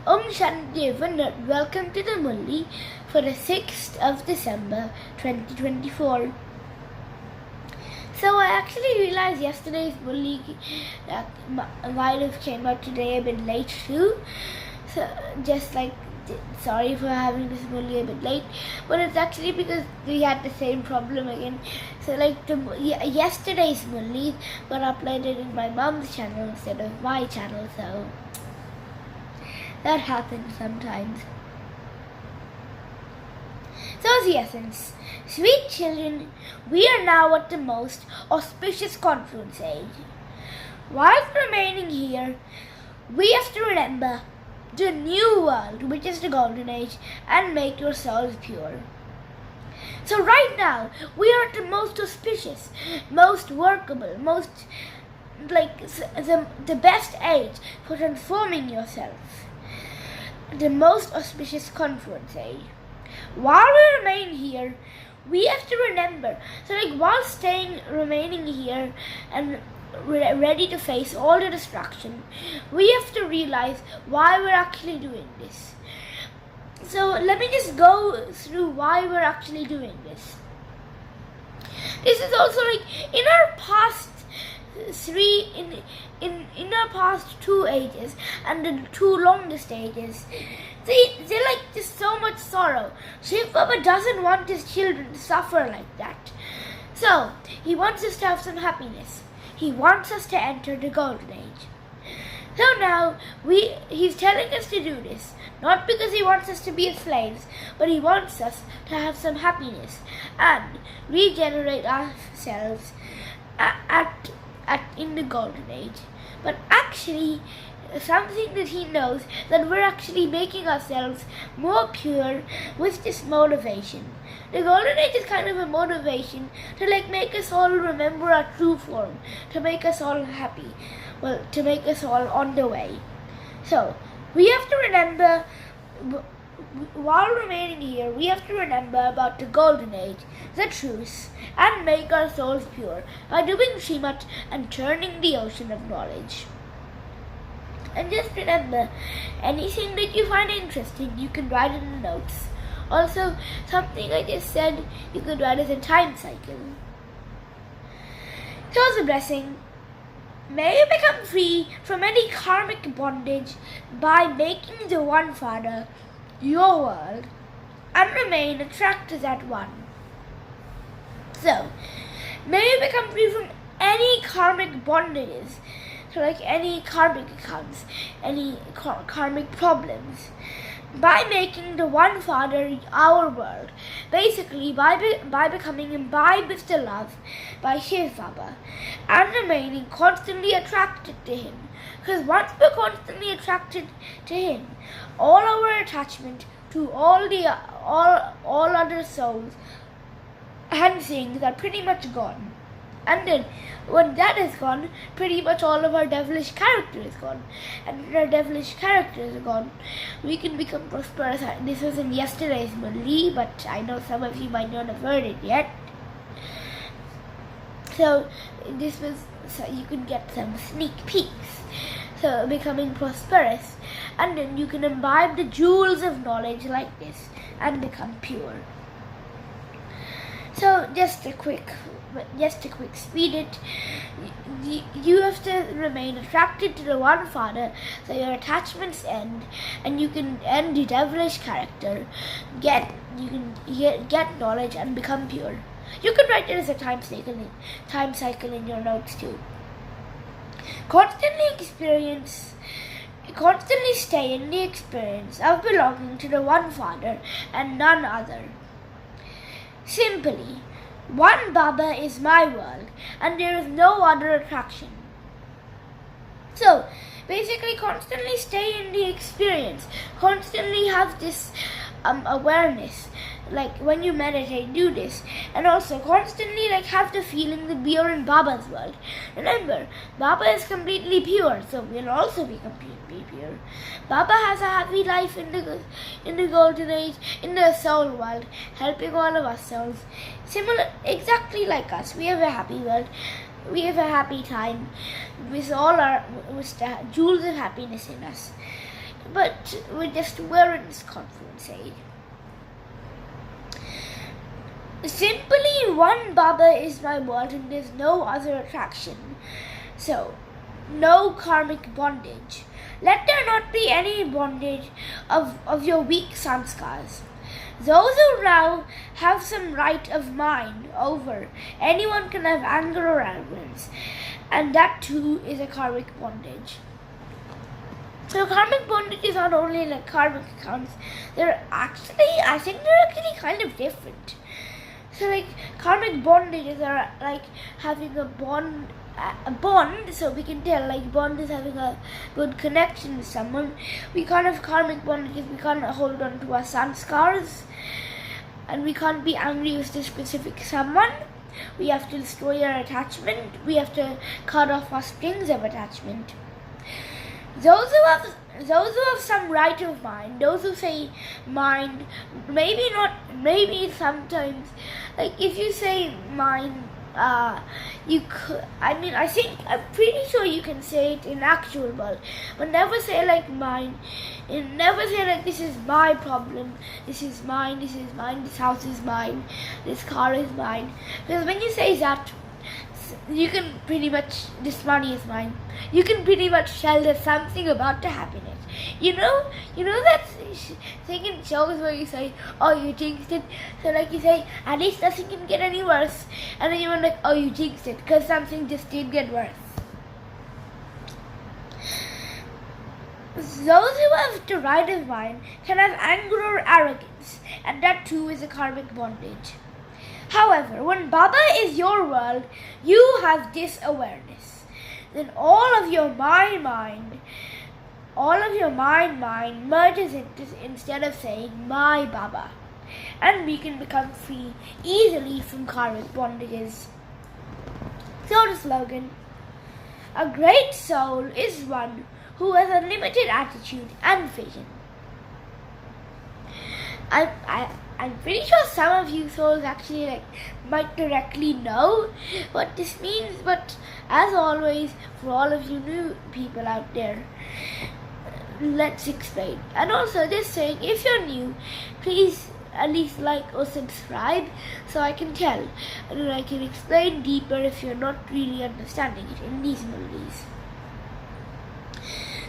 Shanti Vinod, welcome to the Murli for the 6th of December 2024. So I actually realized yesterday's Murli that might have came out today a bit late too. So sorry for having this Murli a bit late, but it's actually because we had the same problem again. So yesterday's Murli got uploaded in my mom's channel instead of my channel, so that happens sometimes. So the essence. Sweet children, we are now at the most auspicious confluence age. While remaining here, we have to remember the new world, which is the golden age, and make your souls pure. So right now, we are at the most auspicious, most workable, most the best age for transforming yourself. The most auspicious confluence age. While we remain here, we have to remember, while remaining here and ready to face all the destruction, we have to realize why we're actually doing this. So let me just go through why we're actually doing this. This is also in our past in our past 2 ages and the 2 longest ages, they're just so much sorrow. Shiv Baba doesn't want his children to suffer like that. So he wants us to have some happiness. He wants us to enter the golden age. So now he's telling us to do this, not because he wants us to be his slaves, but he wants us to have some happiness and regenerate ourselves in the golden age. But actually, something that he knows, that we're actually making ourselves more pure with this motivation. The golden age is kind of a motivation to make us all remember our true form, to make us all happy, to make us all on the way. So we have to remember, while remaining here, we have to remember about the golden age, the truth, and make our souls pure by doing Srimad and turning the ocean of knowledge. And just remember, anything that you find interesting, you can write in the notes. Also, something I just said, you could write as a time cycle. So as a blessing, may you become free from any karmic bondage by making the One Father your world and remain attracted to that one. So, may you become free from any karmic bondages. So any karmic accounts, any karmic problems, by making the One Father our world. Basically, by becoming imbibed with the love by Shiv Baba and remaining constantly attracted to him. Because once we're constantly attracted to him, all our attachment to all other souls and things are pretty much gone. And then, when that is gone, pretty much all of our devilish character is gone. And when our devilish character is gone, we can become prosperous. This was in yesterday's Murli, but I know some of you might not have heard it yet. So you can get some sneak peeks. So becoming prosperous, and then you can imbibe the jewels of knowledge like this and become pure. So just a quick speed it. You have to remain attracted to the One Father, so your attachments end, and you can end the devilish character. You can get knowledge and become pure. You can write it as a time cycle in your notes too. Constantly stay in the experience of belonging to the One Father and none other. Simply, One Baba is my world, and there is no other attraction. So, basically, constantly stay in the experience. Constantly have this awareness. When you meditate, do this. And also, constantly have the feeling that we are in Baba's world. Remember, Baba is completely pure, so we'll also be completely pure. Baba has a happy life in the golden age, in the soul world, helping all of us souls. Exactly like us. We have a happy world. We have a happy time with the jewels of happiness in us. but we're in this conference age. Simply one Baba is my world and there's no other attraction. So, no karmic bondage. Let there not be any bondage of your weak sanskars. Those who now have some right of mind over anyone can have anger or arrogance, and that too is a karmic bondage. So karmic bondages are not only like karmic accounts, I think they're actually kind of different. So like karmic bondages are like having a bond, so we can tell like bond is having a good connection with someone. We can't have karmic bondages, we can't hold on to our sanskars, and we can't be angry with this specific someone. We have to destroy our attachment, we have to cut off our strings of attachment. Those who have some right of mind, those who say mind, maybe sometimes, like if you say mind, I'm pretty sure you can say it in actual world, but never say like mine, and never say like this is my problem, this is mine, this house is mine, this car is mine, because when you say that, you can pretty much, this money is mine, you can pretty much tell there's something about to happen. You know that thing in shows where you say, oh, you jinxed it, so like you say, at least nothing can get any worse, and then you're like, oh, you jinxed it, because something just did get worse. Those who have the right of mind can have anger or arrogance, and that too is a karmic bondage. However, when Baba is your world, you have this awareness. Then all of your mind merges into, instead of saying my Baba, and we can become free easily from karmic bondages. So the slogan: a great soul is one who has unlimited attitude and vision. I'm pretty sure some of you souls actually might directly know what this means, but as always, for all of you new people out there, let's explain. And also just saying, if you're new, please at least like or subscribe so I can tell, and then I can explain deeper if you're not really understanding it in these movies.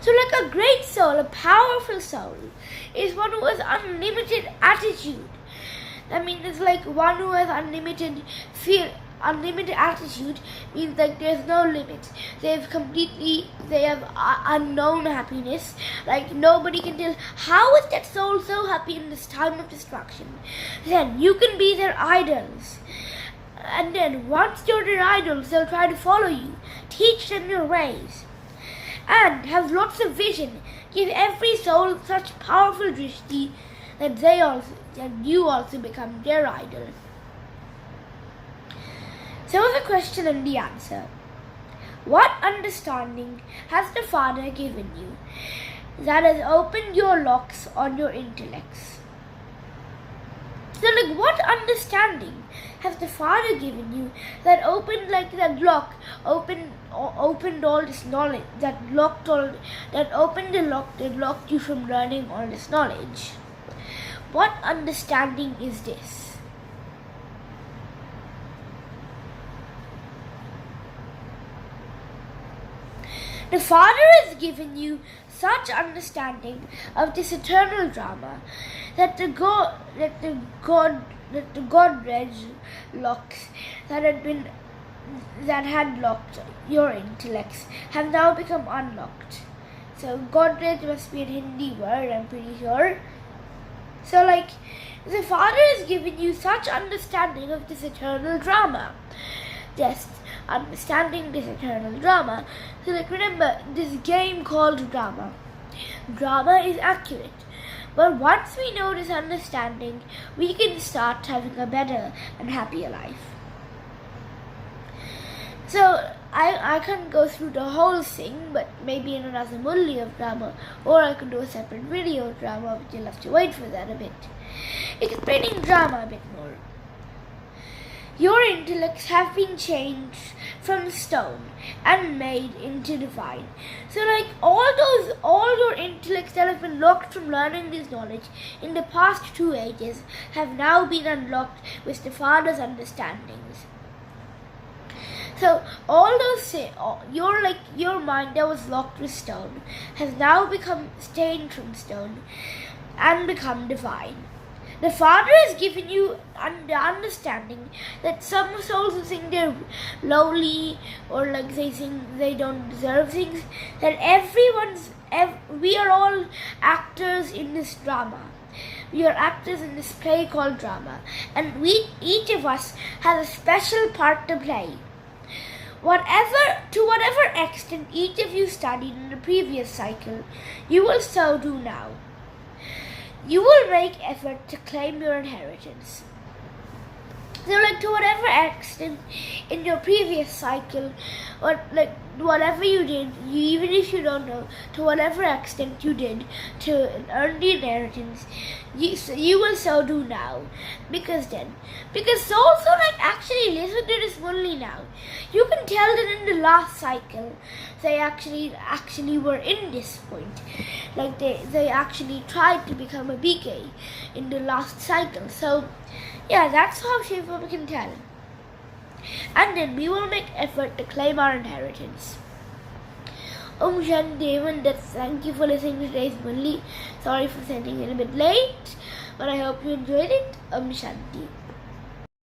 So like a great soul, a powerful soul, is one who has unlimited attitude. That means it's like one who has unlimited fear. Unlimited attitude means like there's no limits. They have unknown happiness. Like nobody can tell, how is that soul so happy in this time of destruction? Then you can be their idols. And then once you're their idols, they'll try to follow you. Teach them your ways. And have lots of vision. Give every soul such powerful drishti that you also become their idol. So the question and the answer. What understanding has the Father given you that has opened your locks on your intellects? So what understanding has the Father given you that opened that lock, opened all this knowledge, that opened the lock that locked you from learning all this knowledge? What understanding is this? The Father has given you such understanding of this eternal drama that the Godrej locks that had locked your intellects have now become unlocked. So Godrej must be a Hindi word, I'm pretty sure. So the Father has given you such understanding of this eternal drama. Just understanding this eternal drama. So remember, this game called drama. Drama is accurate. But once we know this understanding, we can start having a better and happier life. So I can't go through the whole thing, but maybe in another Murli of drama, or I could do a separate video of drama, but you'll have to wait for that a bit. Explaining drama a bit more. Your intellects have been changed from stone and made into divine. So like all your intellects that have been locked from learning this knowledge in the past 2 ages have now been unlocked with the Father's understandings. So all those your mind that was locked with stone has now become stained from stone and become divine. The Father has given you the understanding that some souls who think they're lowly or like they think they don't deserve things, that we are all actors in this drama. We are actors in this play called drama, and each of us has a special part to play. To whatever extent each of you studied in the previous cycle, you will so do now. You will make effort to claim your inheritance. So like to whatever extent in your previous cycle, or like whatever you did, even if you don't know, to whatever extent you did to earn the inheritance, you will so do now. Because souls who like actually listen to this Murli now, you can tell that in the last cycle they actually were in this point. Like they actually tried to become a BK in the last cycle. So yeah, that's how Shiva can tell. And then we will make effort to claim our inheritance. Shanti, thank you for listening to today's Murli. Sorry for sending it a bit late, but I hope you enjoyed it. Shanti.